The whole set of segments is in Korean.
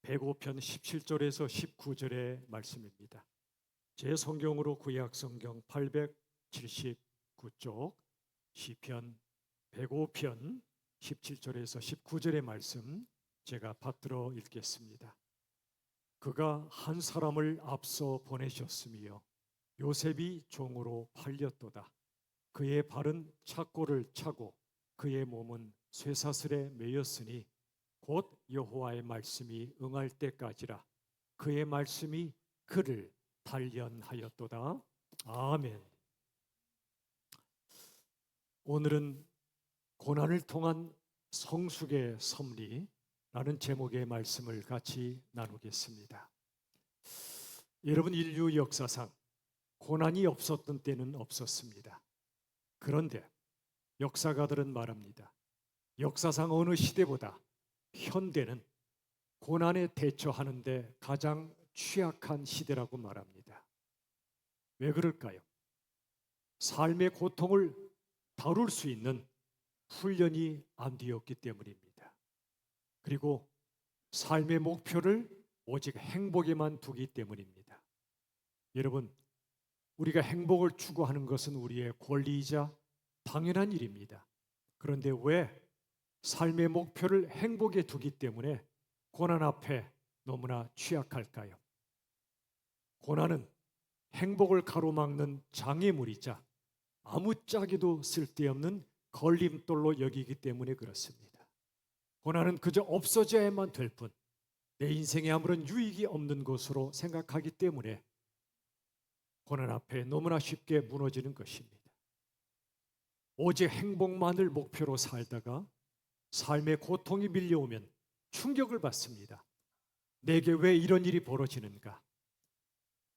105편 17절에서 19절의 말씀입니다. 제 성경으로 구약 성경 879쪽 시편 105편 17절에서 19절의 말씀 제가 받들어 읽겠습니다. 그가 한 사람을 앞서 보내셨으며 요셉이 종으로 팔렸도다. 그의 발은 착고를 차고 그의 몸은 쇠사슬에 매였으니 곧 여호와의 말씀이 응할 때까지라. 그의 말씀이 그를 단련하였도다. 아멘. 오늘은 고난을 통한 성숙의 섭리라는 제목의 말씀을 같이 나누겠습니다. 여러분, 인류 역사상 고난이 없었던 때는 없었습니다. 그런데 역사가들은 말합니다. 역사상 어느 시대보다 현대는 고난에 대처하는데 가장 취약한 시대라고 말합니다. 왜 그럴까요? 삶의 고통을 다룰 수 있는 훈련이 안 되었기 때문입니다. 그리고 삶의 목표를 오직 행복에만 두기 때문입니다. 여러분, 우리가 행복을 추구하는 것은 우리의 권리이자 당연한 일입니다. 그런데 왜 삶의 목표를 행복에 두기 때문에 고난 앞에 너무나 취약할까요? 고난은 행복을 가로막는 장애물이자 아무짝에도 쓸데없는 걸림돌로 여기기 때문에 그렇습니다. 고난은 그저 없어져야만 될 뿐 내 인생에 아무런 유익이 없는 것으로 생각하기 때문에 고난 앞에 너무나 쉽게 무너지는 것입니다. 오직 행복만을 목표로 살다가 삶의 고통이 밀려오면 충격을 받습니다. 내게 왜 이런 일이 벌어지는가?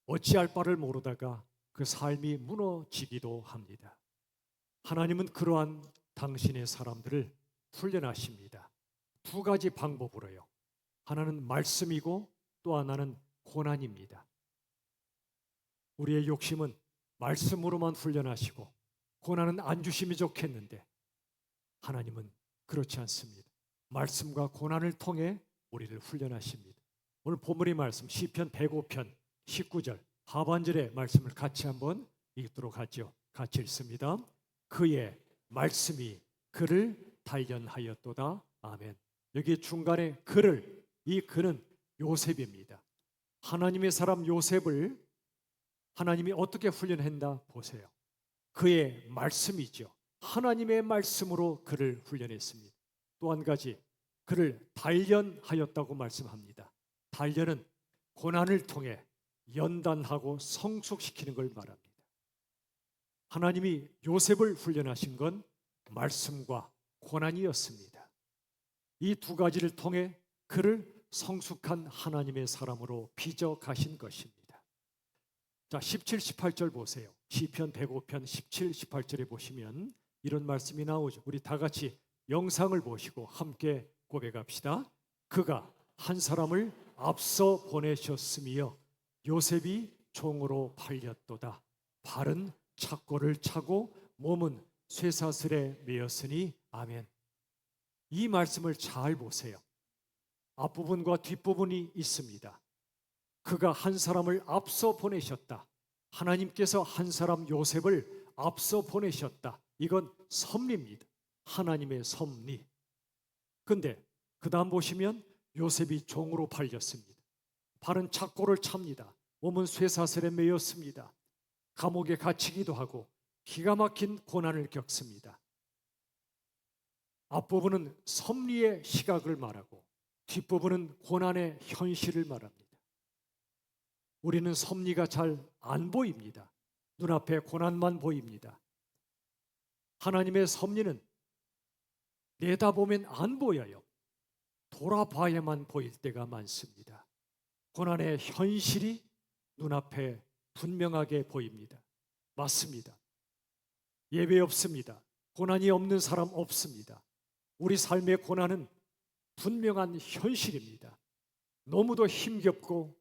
어찌할 바를 모르다가 그 삶이 무너지기도 합니다. 하나님은 그러한 당신의 사람들을 훈련하십니다. 두 가지 방법으로요. 하나는 말씀이고 또 하나는 고난입니다. 우리의 욕심은 말씀으로만 훈련하시고 고난은 안 주심이 좋겠는데 하나님은 그렇지 않습니다. 말씀과 고난을 통해 우리를 훈련하십니다. 오늘 본문의 말씀 시편 105편 19절 하반절의 말씀을 같이 한번 읽도록 하죠. 같이 읽습니다. 그의 말씀이 그를 단련하였도다. 아멘. 여기 중간에 그를, 이 그는 요셉입니다. 하나님의 사람 요셉을 하나님이 어떻게 훈련한다 보세요. 그의 말씀이죠. 하나님의 말씀으로 그를 훈련했습니다. 또 한 가지, 그를 단련하였다고 말씀합니다. 단련은 고난을 통해 연단하고 성숙시키는 걸 말합니다. 하나님이 요셉을 훈련하신 건 말씀과 고난이었습니다. 이 두 가지를 통해 그를 성숙한 하나님의 사람으로 빚어 가신 것입니다. 자, 17, 18절 보세요. 시편 105편 17, 18절에 보시면 이런 말씀이 나오죠. 우리 다 같이 영상을 보시고 함께 고백합시다. 그가 한 사람을 앞서 보내셨으며 요셉이 종으로 팔렸도다. 발은 착고를 차고 몸은 쇠사슬에 매였으니 아멘. 이 말씀을 잘 보세요. 앞부분과 뒷부분이 있습니다. 그가 한 사람을 앞서 보내셨다. 하나님께서 한 사람 요셉을 앞서 보내셨다. 이건 섭리입니다. 하나님의 섭리. 근데 그 다음 보시면 요셉이 종으로 팔렸습니다. 발은 착고를 찹니다. 몸은 쇠사슬에 매였습니다. 감옥에 갇히기도 하고 기가 막힌 고난을 겪습니다. 앞부분은 섭리의 시각을 말하고 뒷부분은 고난의 현실을 말합니다. 우리는 섭리가 잘 안 보입니다. 눈앞에 고난만 보입니다. 하나님의 섭리는 내다보면 안 보여요. 돌아봐야만 보일 때가 많습니다. 고난의 현실이 눈앞에 분명하게 보입니다. 맞습니다. 예배 없습니다. 고난이 없는 사람 없습니다. 우리 삶의 고난은 분명한 현실입니다. 너무도 힘겹고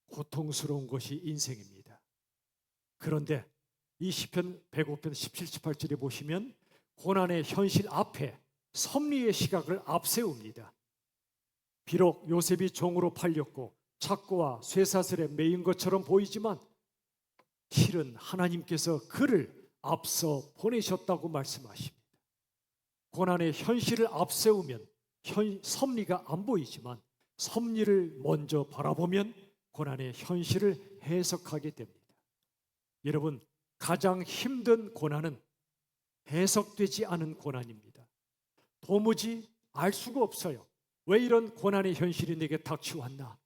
고통스러운 것이 인생입니다. 그런데 이 시편 105편 17, 18절에 보시면 고난의 현실 앞에 섭리의 시각을 앞세웁니다. 비록 요셉이 종으로 팔렸고 착고와 쇠사슬에 매인 것처럼 보이지만 실은 하나님께서 그를 앞서 보내셨다고 말씀하십니다. 고난의 현실을 앞세우면 섭리가 안 보이지만 섭리를 먼저 바라보면 고난의 현실을 해석하게 됩니다. 여러분, 가장 힘든 고난은 해석되지 않은 고난입니다. 도무지 알 수가 없어요. 왜 이런 고난의 현실이 내게 닥쳐왔나?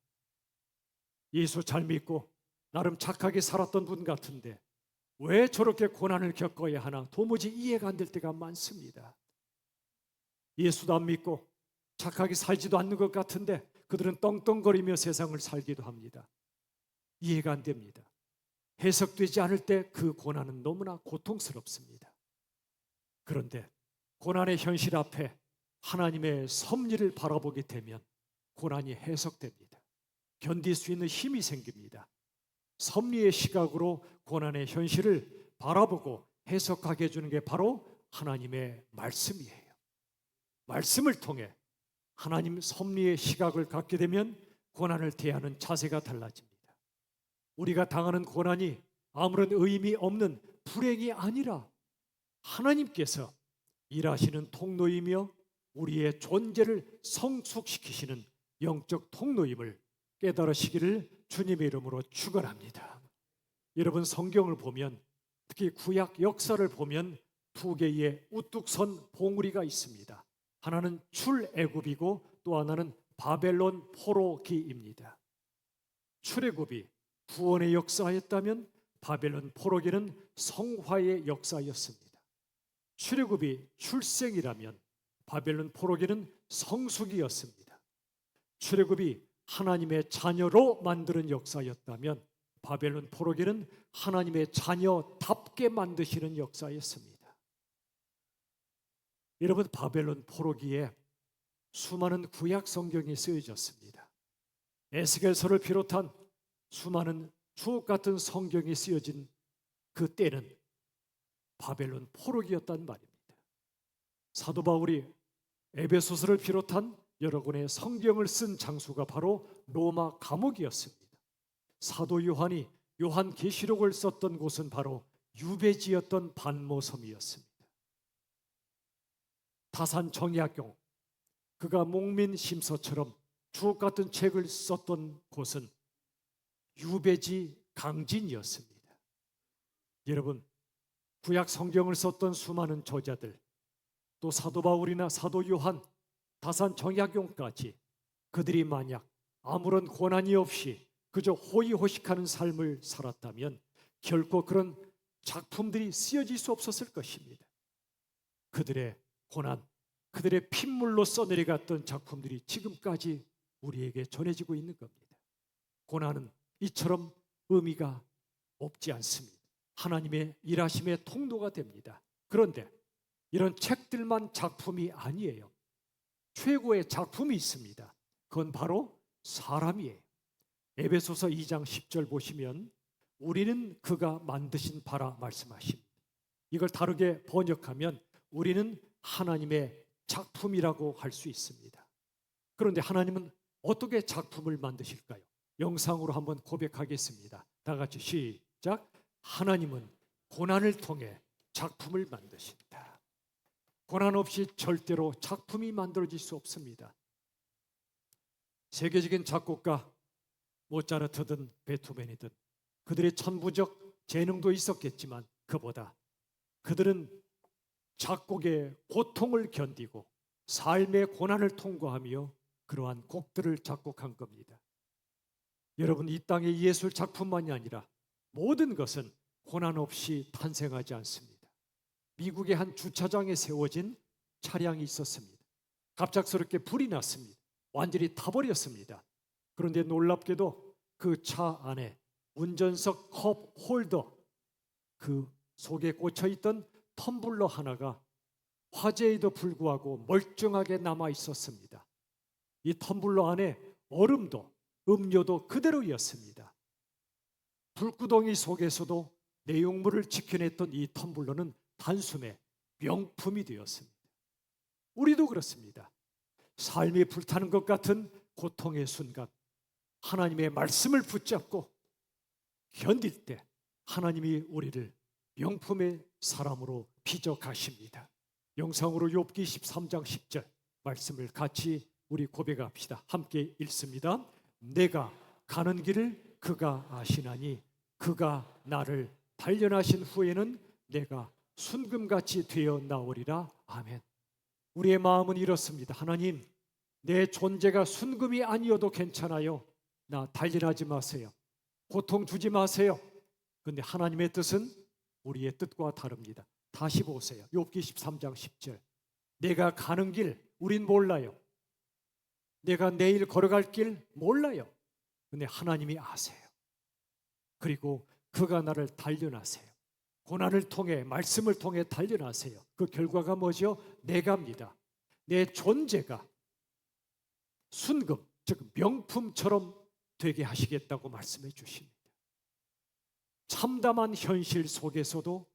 예수 잘 믿고 나름 착하게 살았던 분 같은데 왜 저렇게 고난을 겪어야 하나? 도무지 이해가 안 될 때가 많습니다. 예수도 안 믿고 착하게 살지도 않는 것 같은데 그들은 떵떵거리며 세상을 살기도 합니다. 이해가 안 됩니다. 해석되지 않을 때 그 고난은 너무나 고통스럽습니다. 그런데 고난의 현실 앞에 하나님의 섭리를 바라보게 되면 고난이 해석됩니다. 견딜 수 있는 힘이 생깁니다. 섭리의 시각으로 고난의 현실을 바라보고 해석하게 해주는 게 바로 하나님의 말씀이에요. 말씀을 통해 하나님 섭리의 시각을 갖게 되면 고난을 대하는 자세가 달라집니다. 우리가 당하는 고난이 아무런 의미 없는 불행이 아니라 하나님께서 일하시는 통로이며 우리의 존재를 성숙시키시는 영적 통로임을 깨달으시기를 주님의 이름으로 축원합니다. 여러분, 성경을 보면 특히 구약 역사를 보면 두 개의 우뚝 선 봉우리가 있습니다. 하나는 출애굽이고 또 하나는 바벨론 포로기입니다. 출애굽이 구원의 역사였다면 바벨론 포로기는 성화의 역사였습니다. 출애굽이 출생이라면 바벨론 포로기는 성숙이었습니다. 출애굽이 하나님의 자녀로 만드는 역사였다면 바벨론 포로기는 하나님의 자녀답게 만드시는 역사였습니다. 여러분, 바벨론 포로기에 수많은 구약 성경이 쓰여졌습니다. 에스겔서를 비롯한 수많은 주옥 같은 성경이 쓰여진 그 때는 바벨론 포로기였단 말입니다. 사도 바울이 에베소서를 비롯한 여러 권의 성경을 쓴 장소가 바로 로마 감옥이었습니다. 사도 요한이 요한계시록을 썼던 곳은 바로 유배지였던 반모섬이었습니다. 다산 정약용, 그가 목민심서처럼 주옥 같은 책을 썼던 곳은 유배지 강진이었습니다. 여러분, 구약 성경을 썼던 수많은 저자들, 또 사도 바울이나 사도 요한, 다산 정약용까지 그들이 만약 아무런 고난이 없이 그저 호의호식하는 삶을 살았다면 결코 그런 작품들이 쓰여질 수 없었을 것입니다. 그들의 고난, 그들의 핏물로 써내려갔던 작품들이 지금까지 우리에게 전해지고 있는 겁니다. 고난은 이처럼 의미가 없지 않습니다. 하나님의 일하심의 통로가 됩니다. 그런데 이런 책들만 작품이 아니에요. 최고의 작품이 있습니다. 그건 바로 사람이에요. 에베소서 2장 10절 보시면 우리는 그가 만드신 바라 말씀하십니다. 이걸 다르게 번역하면 우리는 하나님의 작품이라고 할 수 있습니다. 그런데 하나님은 어떻게 작품을 만드실까요? 영상으로 한번 고백하겠습니다. 다 같이 시작. 하나님은 고난을 통해 작품을 만드신다. 고난 없이 절대로 작품이 만들어질 수 없습니다. 세계적인 작곡가 모차르트든 베토벤이든 그들의 천부적 재능도 있었겠지만 그보다 그들은 작곡의 고통을 견디고 삶의 고난을 통과하며 그러한 곡들을 작곡한 겁니다. 여러분, 이 땅의 예술 작품만이 아니라 모든 것은 고난 없이 탄생하지 않습니다. 미국의 한 주차장에 세워진 차량이 있었습니다. 갑작스럽게 불이 났습니다. 완전히 타버렸습니다. 그런데 놀랍게도 그 차 안에 운전석 컵 홀더, 그 속에 꽂혀있던 텀블러 하나가 화재에도 불구하고 멀쩡하게 남아 있었습니다. 이 텀블러 안에 얼음도 음료도 그대로였습니다. 불구덩이 속에서도 내용물을 지켜냈던 이 텀블러는 단숨에 명품이 되었습니다. 우리도 그렇습니다. 삶이 불타는 것 같은 고통의 순간 하나님의 말씀을 붙잡고 견딜 때 하나님이 우리를 명품의 사람으로 빚어 가십니다. 영상으로 욥기 13장 10절 말씀을 같이 우리 고백합시다. 함께 읽습니다. 내가 가는 길을 그가 아시나니 그가 나를 단련하신 후에는 내가 순금같이 되어 나오리라. 아멘. 우리의 마음은 이렇습니다. 하나님, 내 존재가 순금이 아니어도 괜찮아요. 나 단련하지 마세요. 고통 주지 마세요. 그런데 하나님의 뜻은 우리의 뜻과 다릅니다. 다시 보세요. 욥기 13장 10절. 내가 가는 길 우린 몰라요. 내가 내일 걸어갈 길 몰라요. 그런데 하나님이 아세요. 그리고 그가 나를 단련하세요. 고난을 통해 말씀을 통해 단련하세요. 그 결과가 뭐죠? 내가입니다. 내 존재가 순금, 즉 명품처럼 되게 하시겠다고 말씀해 주십니다. 참담한 현실 속에서도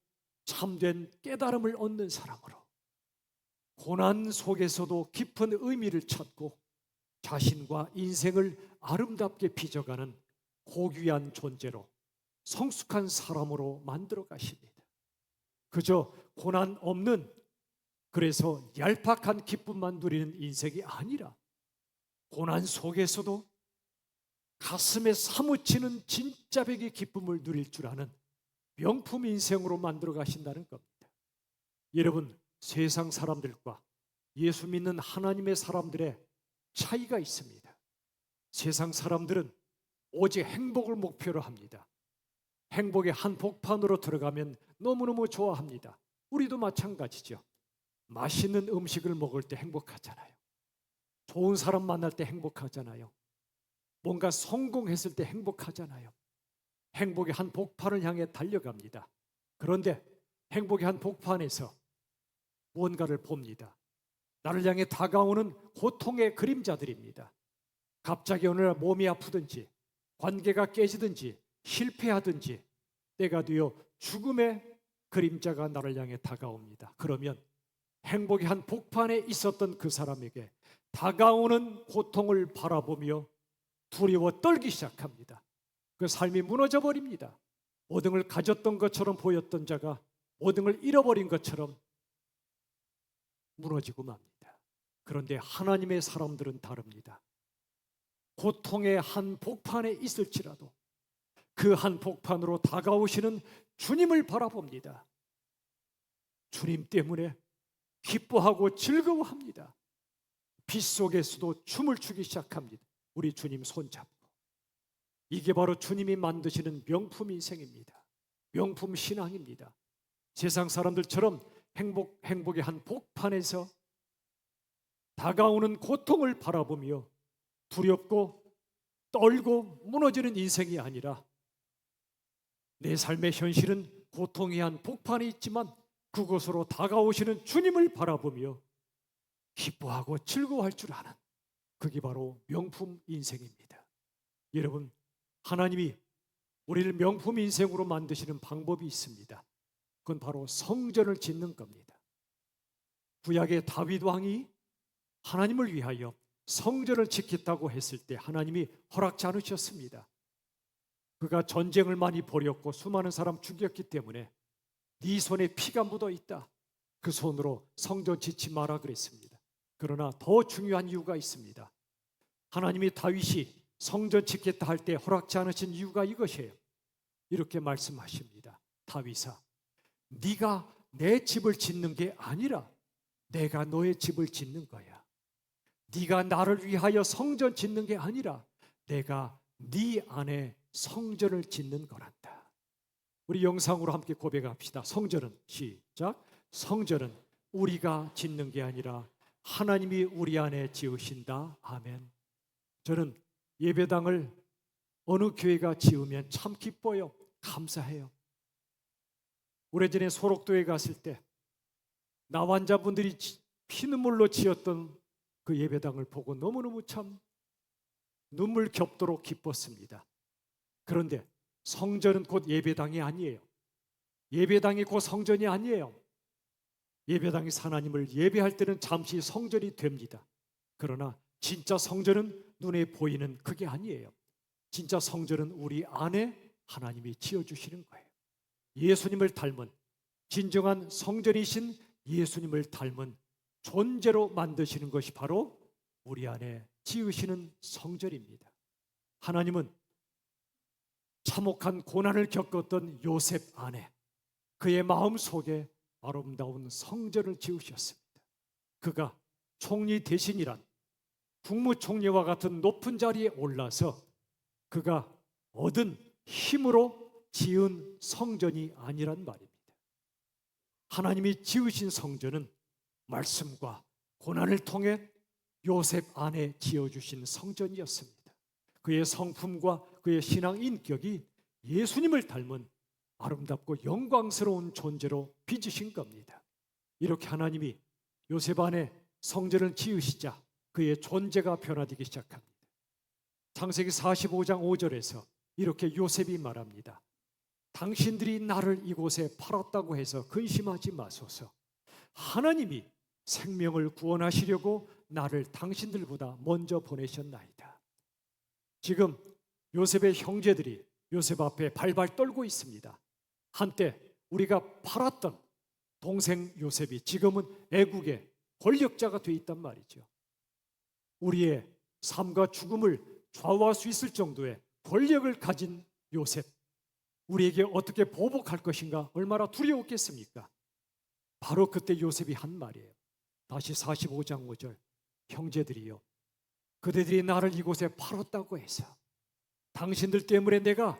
참된 깨달음을 얻는 사람으로, 고난 속에서도 깊은 의미를 찾고 자신과 인생을 아름답게 빚어가는 고귀한 존재로, 성숙한 사람으로 만들어 가십니다. 그저 고난 없는, 그래서 얄팍한 기쁨만 누리는 인생이 아니라 고난 속에서도 가슴에 사무치는 진짜 백의 기쁨을 누릴 줄 아는 명품 인생으로 만들어 가신다는 겁니다. 여러분, 세상 사람들과 예수 믿는 하나님의 사람들의 차이가 있습니다. 세상 사람들은 오직 행복을 목표로 합니다. 행복의 한복판으로 들어가면 너무너무 좋아합니다. 우리도 마찬가지죠. 맛있는 음식을 먹을 때 행복하잖아요. 좋은 사람 만날 때 행복하잖아요. 뭔가 성공했을 때 행복하잖아요. 행복의 한복판을 향해 달려갑니다. 그런데 행복의 한복판에서 무언가를 봅니다. 나를 향해 다가오는 고통의 그림자들입니다. 갑자기 어느 날 몸이 아프든지 관계가 깨지든지 실패하든지 때가 되어 죽음의 그림자가 나를 향해 다가옵니다. 그러면 행복의 한 복판에 있었던 그 사람에게 다가오는 고통을 바라보며 두려워 떨기 시작합니다. 그 삶이 무너져 버립니다. 모든 걸 가졌던 것처럼 보였던 자가 모든 걸 잃어버린 것처럼 무너지고 맙니다. 그런데 하나님의 사람들은 다릅니다. 고통의 한 복판에 있을지라도 그 한 복판으로 다가오시는 주님을 바라봅니다. 주님 때문에 기뻐하고 즐거워합니다. 빛 속에서도 춤을 추기 시작합니다. 우리 주님 손잡고. 이게 바로 주님이 만드시는 명품 인생입니다. 명품 신앙입니다. 세상 사람들처럼 행복의 한 복판에서 다가오는 고통을 바라보며 두렵고 떨고 무너지는 인생이 아니라 내 삶의 현실은 고통의 한 복판에 있지만 그곳으로 다가오시는 주님을 바라보며 기뻐하고 즐거워할 줄 아는, 그게 바로 명품 인생입니다. 여러분, 하나님이 우리를 명품 인생으로 만드시는 방법이 있습니다. 그건 바로 성전을 짓는 겁니다. 구약의 다윗 왕이 하나님을 위하여 성전을 짓겠다고 했을 때 하나님이 허락지 않으셨습니다. 그가 전쟁을 많이 벌였고 수많은 사람 죽였기 때문에 네 손에 피가 묻어 있다, 그 손으로 성전 짓지 마라 그랬습니다. 그러나 더 중요한 이유가 있습니다. 하나님이 다윗이 성전 짓겠다 할 때 허락지 않으신 이유가 이것이에요. 이렇게 말씀하십니다. 다윗아, 네가 내 집을 짓는 게 아니라 내가 너의 집을 짓는 거야. 네가 나를 위하여 성전 짓는 게 아니라 내가 네 안에 성전을 짓는 거란다. 우리 영상으로 함께 고백합시다. 성전은, 시작. 성전은 우리가 짓는 게 아니라 하나님이 우리 안에 지으신다. 아멘. 저는 예배당을 어느 교회가 지으면 참 기뻐요. 감사해요. 오래전에 소록도에 갔을 때 나환자분들이 피눈물로 지었던 그 예배당을 보고 너무너무 참 눈물 겹도록 기뻤습니다. 그런데 성전은 곧 예배당이 아니에요. 예배당이 곧 성전이 아니에요. 예배당이 하나님을 예배할 때는 잠시 성전이 됩니다. 그러나 진짜 성전은 눈에 보이는 그게 아니에요. 진짜 성전은 우리 안에 하나님이 지어주시는 거예요. 예수님을 닮은, 진정한 성전이신 예수님을 닮은 존재로 만드시는 것이 바로 우리 안에 지으시는 성전입니다. 하나님은 참혹한 고난을 겪었던 요셉 안에, 그의 마음 속에 아름다운 성전을 지으셨습니다. 그가 총리 대신이란 국무총리와 같은 높은 자리에 올라서 그가 얻은 힘으로 지은 성전이 아니란 말입니다. 하나님이 지으신 성전은 말씀과 고난을 통해 요셉 안에 지어주신 성전이었습니다. 그의 성품과 그의 신앙 인격이 예수님을 닮은 아름답고 영광스러운 존재로 빚으신 겁니다. 이렇게 하나님이 요셉 안에 성전을 지으시자 그의 존재가 변화되기 시작합니다. 창세기 45장 5절에서 이렇게 요셉이 말합니다. 당신들이 나를 이곳에 팔았다고 해서 근심하지 마소서. 하나님이 생명을 구원하시려고 나를 당신들보다 먼저 보내셨나이다. 지금 요셉의 형제들이 요셉 앞에 발발 떨고 있습니다. 한때 우리가 팔았던 동생 요셉이 지금은 애국의 권력자가 돼 있단 말이죠. 우리의 삶과 죽음을 좌우할 수 있을 정도의 권력을 가진 요셉, 우리에게 어떻게 보복할 것인가 얼마나 두려웠겠습니까? 바로 그때 요셉이 한 말이에요. 다시 45장 5절, 형제들이요, 그대들이 나를 이곳에 팔았다고 해서 당신들 때문에 내가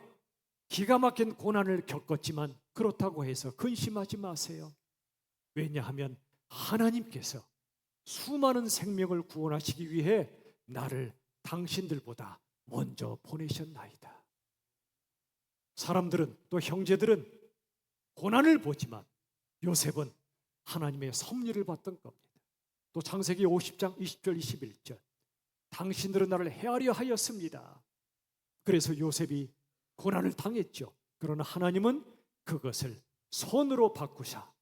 기가 막힌 고난을 겪었지만 그렇다고 해서 근심하지 마세요. 왜냐하면 하나님께서 수많은 생명을 구원하시기 위해 나를 당신들보다 먼저 보내셨나이다. 사람들은, 또 형제들은 고난을 보지만 요셉은 하나님의 섭리를 받던 겁니다. 또 창세기 50장 20절 21절, 당신들은 나를 헤아려 하였습니다. 그래서 요셉이 고난을 당했죠. 그러나 하나님은 그것을 선으로 바꾸사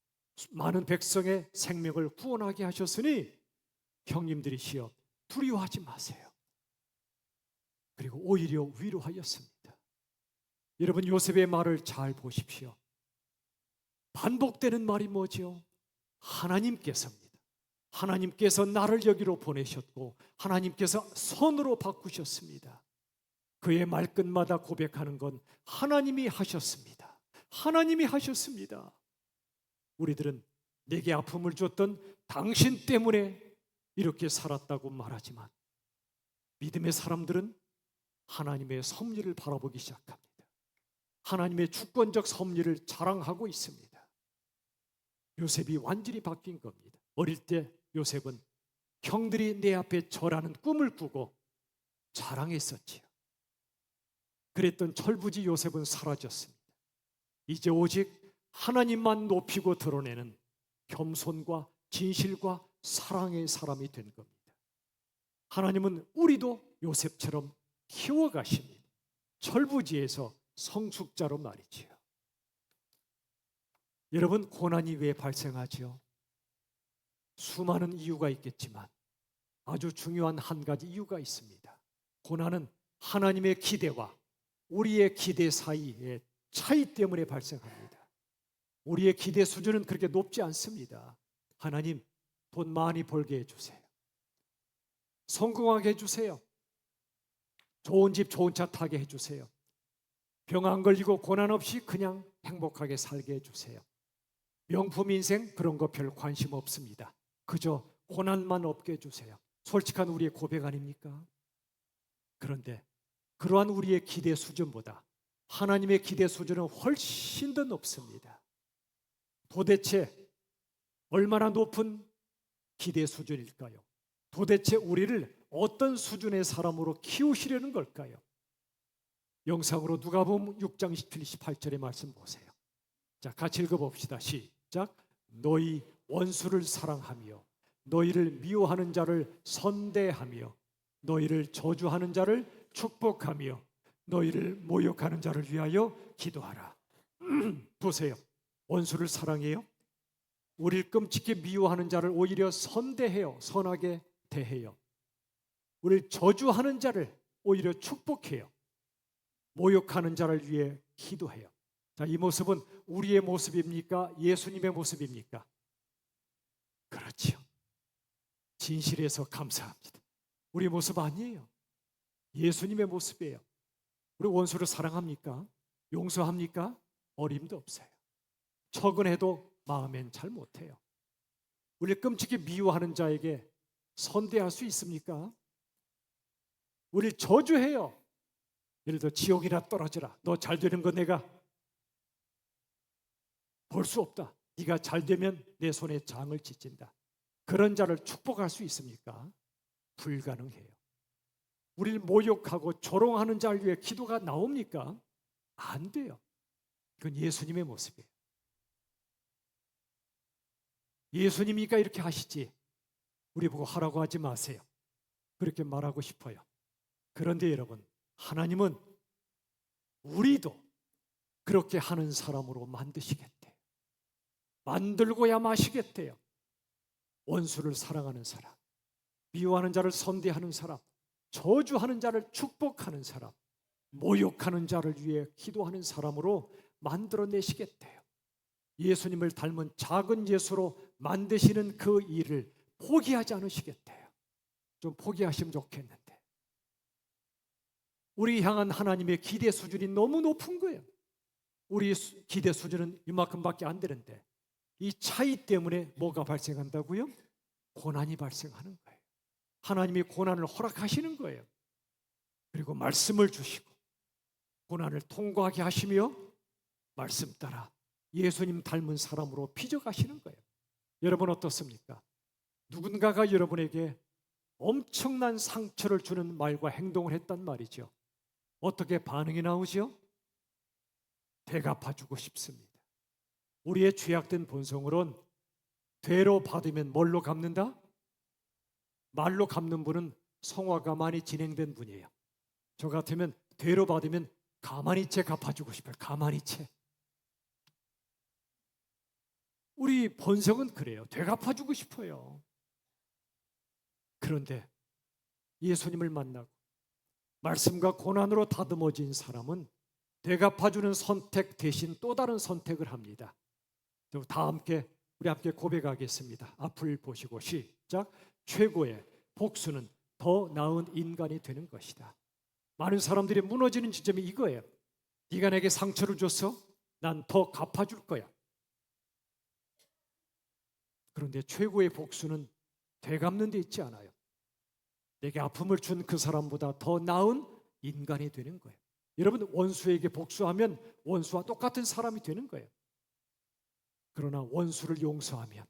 많은 백성의 생명을 구원하게 하셨으니 형님들이시여 두려워하지 마세요. 그리고 오히려 위로하였습니다. 여러분, 요셉의 말을 잘 보십시오. 반복되는 말이 뭐죠? 하나님께서입니다. 하나님께서 나를 여기로 보내셨고 하나님께서 선으로 바꾸셨습니다. 그의 말끝마다 고백하는 건 하나님이 하셨습니다. 하나님이 하셨습니다. 우리들은 내게 아픔을 줬던 당신 때문에 이렇게 살았다고 말하지만 믿음의 사람들은 하나님의 섭리를 바라보기 시작합니다. 하나님의 주권적 섭리를 자랑하고 있습니다. 요셉이 완전히 바뀐 겁니다. 어릴 때 요셉은 형들이 내 앞에 절하는 꿈을 꾸고 자랑했었지요. 그랬던 철부지 요셉은 사라졌습니다. 이제 오직 하나님만 높이고 드러내는 겸손과 진실과 사랑의 사람이 된 겁니다. 하나님은 우리도 요셉처럼 키워가십니다. 철부지에서 성숙자로 말이지요. 여러분, 고난이 왜 발생하지요? 수많은 이유가 있겠지만 아주 중요한 한 가지 이유가 있습니다. 고난은 하나님의 기대와 우리의 기대 사이의 차이 때문에 발생합니다. 우리의 기대 수준은 그렇게 높지 않습니다. 하나님, 돈 많이 벌게 해주세요. 성공하게 해주세요. 좋은 집 좋은 차 타게 해주세요. 병 안 걸리고 고난 없이 그냥 행복하게 살게 해주세요. 명품 인생 그런 거 별 관심 없습니다. 그저 고난만 없게 해주세요. 솔직한 우리의 고백 아닙니까? 그런데 그러한 우리의 기대 수준보다 하나님의 기대 수준은 훨씬 더 높습니다. 도대체 얼마나 높은 기대 수준일까요? 도대체 우리를 어떤 수준의 사람으로 키우시려는 걸까요? 영상으로 누가복음 6장 17, 18절의 말씀 보세요. 자, 같이 읽어봅시다. 시작. 너희 원수를 사랑하며 너희를 미워하는 자를 선대하며 너희를 저주하는 자를 축복하며 너희를 모욕하는 자를 위하여 기도하라. 보세요. 원수를 사랑해요. 우리를 끔찍히 미워하는 자를 오히려 선대해요. 선하게 대해요. 우리를 저주하는 자를 오히려 축복해요. 모욕하는 자를 위해 기도해요. 자, 이 모습은 우리의 모습입니까? 예수님의 모습입니까? 그렇죠. 진실에서 감사합니다. 우리 모습 아니에요. 예수님의 모습이에요. 우리 원수를 사랑합니까? 용서합니까? 어림도 없어요. 척은해도 마음엔 잘 못해요. 우리를 끔찍이 미워하는 자에게 선대할 수 있습니까? 우리를 저주해요. 예를 들어 지옥이나 떨어져라. 너 잘 되는 거 내가 볼 수 없다. 네가 잘 되면 내 손에 장을 찢진다. 그런 자를 축복할 수 있습니까? 불가능해요. 우리를 모욕하고 조롱하는 자를 위해 기도가 나옵니까? 안 돼요. 그건 예수님의 모습이에요. 예수님이니까 이렇게 하시지 우리 보고 하라고 하지 마세요. 그렇게 말하고 싶어요. 그런데 여러분, 하나님은 우리도 그렇게 하는 사람으로 만드시겠대요. 만들고야 마시겠대요. 원수를 사랑하는 사람, 미워하는 자를 선대하는 사람, 저주하는 자를 축복하는 사람, 모욕하는 자를 위해 기도하는 사람으로 만들어내시겠대요. 예수님을 닮은 작은 예수로 만드시는 그 일을 포기하지 않으시겠대요. 좀 포기하시면 좋겠는데, 우리 향한 하나님의 기대 수준이 너무 높은 거예요. 우리 기대 수준은 이만큼밖에 안 되는데 이 차이 때문에 뭐가 발생한다고요? 고난이 발생하는 거예요. 하나님이 고난을 허락하시는 거예요. 그리고 말씀을 주시고 고난을 통과하게 하시며 말씀 따라 예수님 닮은 사람으로 빚어가시는 거예요. 여러분 어떻습니까? 누군가가 여러분에게 엄청난 상처를 주는 말과 행동을 했단 말이죠. 어떻게 반응이 나오죠? 되갚아주고 싶습니다. 우리의 죄악된 본성으로는 되로 받으면 뭘로 갚는다? 말로 갚는 분은 성화가 많이 진행된 분이에요. 저 같으면 되로 받으면 가만히 채 갚아주고 싶어요. 가만히 채. 우리 본성은 그래요. 되갚아주고 싶어요. 그런데 예수님을 만나고 말씀과 고난으로 다듬어진 사람은 되갚아주는 선택 대신 또 다른 선택을 합니다. 다 함께 우리 함께 고백하겠습니다. 앞을 보시고 시작. 최고의 복수는 더 나은 인간이 되는 것이다. 많은 사람들이 무너지는 지점이 이거예요. 네가 내게 상처를 줬어? 난 더 갚아줄 거야. 그런데 최고의 복수는 되갚는 데 있지 않아요. 내게 아픔을 준 그 사람보다 더 나은 인간이 되는 거예요. 여러분, 원수에게 복수하면 원수와 똑같은 사람이 되는 거예요. 그러나 원수를 용서하면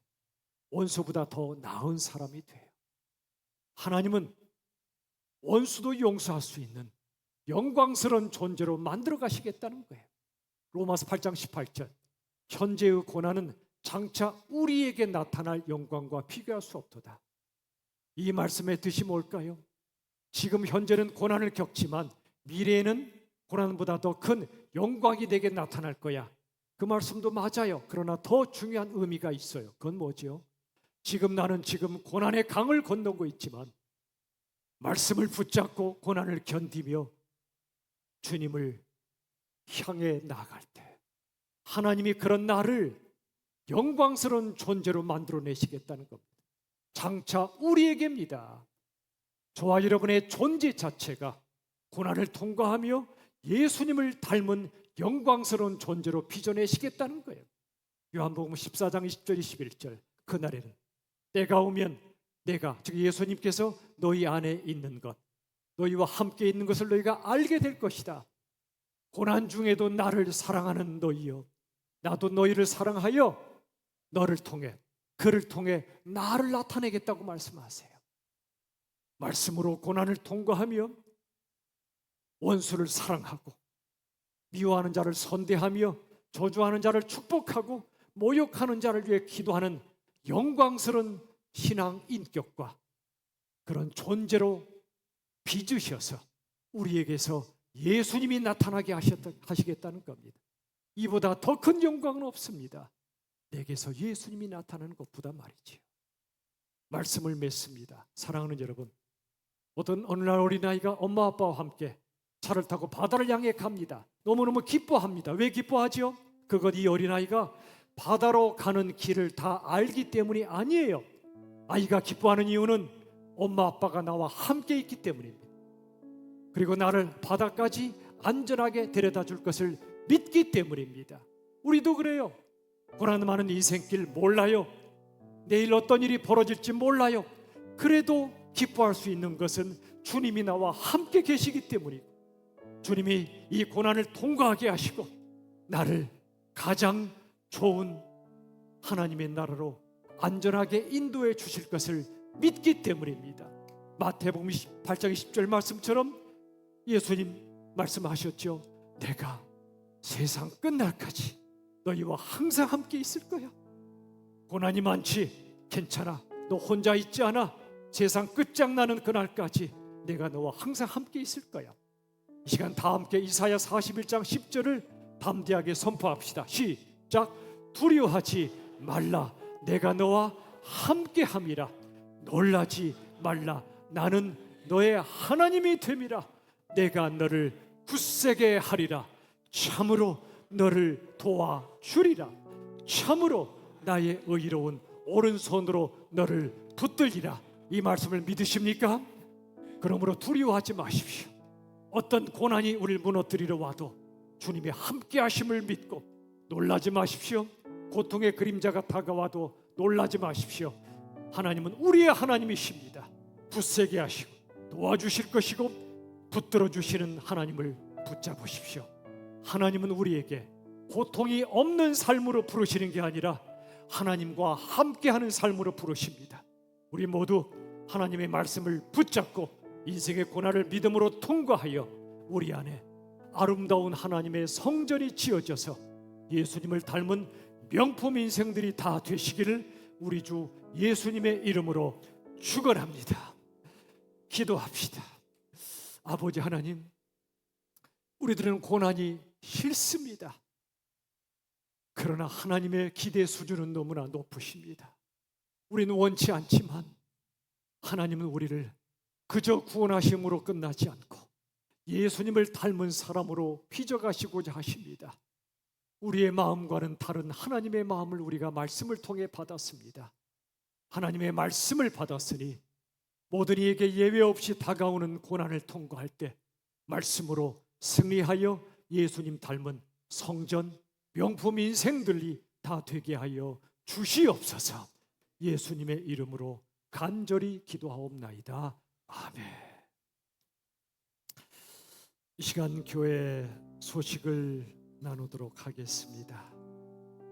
원수보다 더 나은 사람이 돼요. 하나님은 원수도 용서할 수 있는 영광스러운 존재로 만들어 가시겠다는 거예요. 로마서 8장 18절. 현재의 고난은 장차 우리에게 나타날 영광과 비교할 수 없도다. 이 말씀의 뜻이 뭘까요? 지금 현재는 고난을 겪지만 미래에는 고난보다 더 큰 영광이 내게 나타날 거야. 그 말씀도 맞아요. 그러나 더 중요한 의미가 있어요. 그건 뭐죠? 지금 나는 지금 고난의 강을 건너고 있지만 말씀을 붙잡고 고난을 견디며 주님을 향해 나아갈 때 하나님이 그런 나를 영광스러운 존재로 만들어내시겠다는 겁니다. 장차 우리에게입니다. 저와 여러분의 존재 자체가 고난을 통과하며 예수님을 닮은 영광스러운 존재로 빚어내시겠다는 거예요. 요한복음 14장 20절 21절. 그날에는 때가 오면 내가, 즉 예수님께서 너희 안에 있는 것, 너희와 함께 있는 것을 너희가 알게 될 것이다. 고난 중에도 나를 사랑하는 너희여, 나도 너희를 사랑하여 너를 통해, 그를 통해 나를 나타내겠다고 말씀하세요. 말씀으로 고난을 통과하며 원수를 사랑하고 미워하는 자를 선대하며 저주하는 자를 축복하고 모욕하는 자를 위해 기도하는 영광스러운 신앙 인격과 그런 존재로 빚으셔서 우리에게서 예수님이 나타나게 하시겠다는 겁니다. 이보다 더 큰 영광은 없습니다. 내게서 예수님이 나타나는 것보다 말이지요. 말씀을 맺습니다. 사랑하는 여러분, 어느 날 어린아이가 엄마 아빠와 함께 차를 타고 바다를 향해 갑니다. 너무너무 기뻐합니다. 왜 기뻐하죠? 그것 이 어린아이가 바다로 가는 길을 다 알기 때문이 아니에요. 아이가 기뻐하는 이유는 엄마 아빠가 나와 함께 있기 때문입니다. 그리고 나를 바다까지 안전하게 데려다 줄 것을 믿기 때문입니다. 우리도 그래요. 고난 많은 인생길 몰라요. 내일 어떤 일이 벌어질지 몰라요. 그래도 기뻐할 수 있는 것은 주님이 나와 함께 계시기 때문이고, 주님이 이 고난을 통과하게 하시고 나를 가장 좋은 하나님의 나라로 안전하게 인도해 주실 것을 믿기 때문입니다. 마태복음 8장 10절 말씀처럼 예수님 말씀하셨죠. 내가 세상 끝날까지 너희와 항상 함께 있을 거야. 고난이 많지? 괜찮아. 너 혼자 있지 않아. 세상 끝장나는 그날까지 내가 너와 항상 함께 있을 거야. 이 시간 다 함께 이사야 41장 10절을 담대하게 선포합시다. 시작. 두려워하지 말라. 내가 너와 함께함이라. 놀라지 말라. 나는 너의 하나님이 됨이라. 내가 너를 굳세게 하리라. 참으로 너를 도와주리라. 참으로 나의 의로운 오른손으로 너를 붙들리라. 이 말씀을 믿으십니까? 그러므로 두려워하지 마십시오. 어떤 고난이 우리를 무너뜨리러 와도 주님의 함께 하심을 믿고 놀라지 마십시오. 고통의 그림자가 다가와도 놀라지 마십시오. 하나님은 우리의 하나님이십니다. 굳세게 하시고 도와주실 것이고 붙들어 주시는 하나님을 붙잡으십시오. 하나님은 우리에게 고통이 없는 삶으로 부르시는 게 아니라 하나님과 함께하는 삶으로 부르십니다. 우리 모두 하나님의 말씀을 붙잡고 인생의 고난을 믿음으로 통과하여 우리 안에 아름다운 하나님의 성전이 지어져서 예수님을 닮은 명품 인생들이 다 되시기를 우리 주 예수님의 이름으로 축원합니다. 기도합시다. 아버지 하나님, 우리들은 고난이 싫습니다. 그러나 하나님의 기대 수준은 너무나 높으십니다. 우리는 원치 않지만 하나님은 우리를 그저 구원하심으로 끝나지 않고 예수님을 닮은 사람으로 빚어가시고자 하십니다. 우리의 마음과는 다른 하나님의 마음을 우리가 말씀을 통해 받았습니다. 하나님의 말씀을 받았으니 모든 이에게 예외 없이 다가오는 고난을 통과할 때 말씀으로 승리하여 예수님 닮은 성전, 명품 인생들이 다 되게 하여 주시옵소서. 예수님의 이름으로 간절히 기도하옵나이다. 아멘. 이 시간 교회 소식을 나누도록 하겠습니다.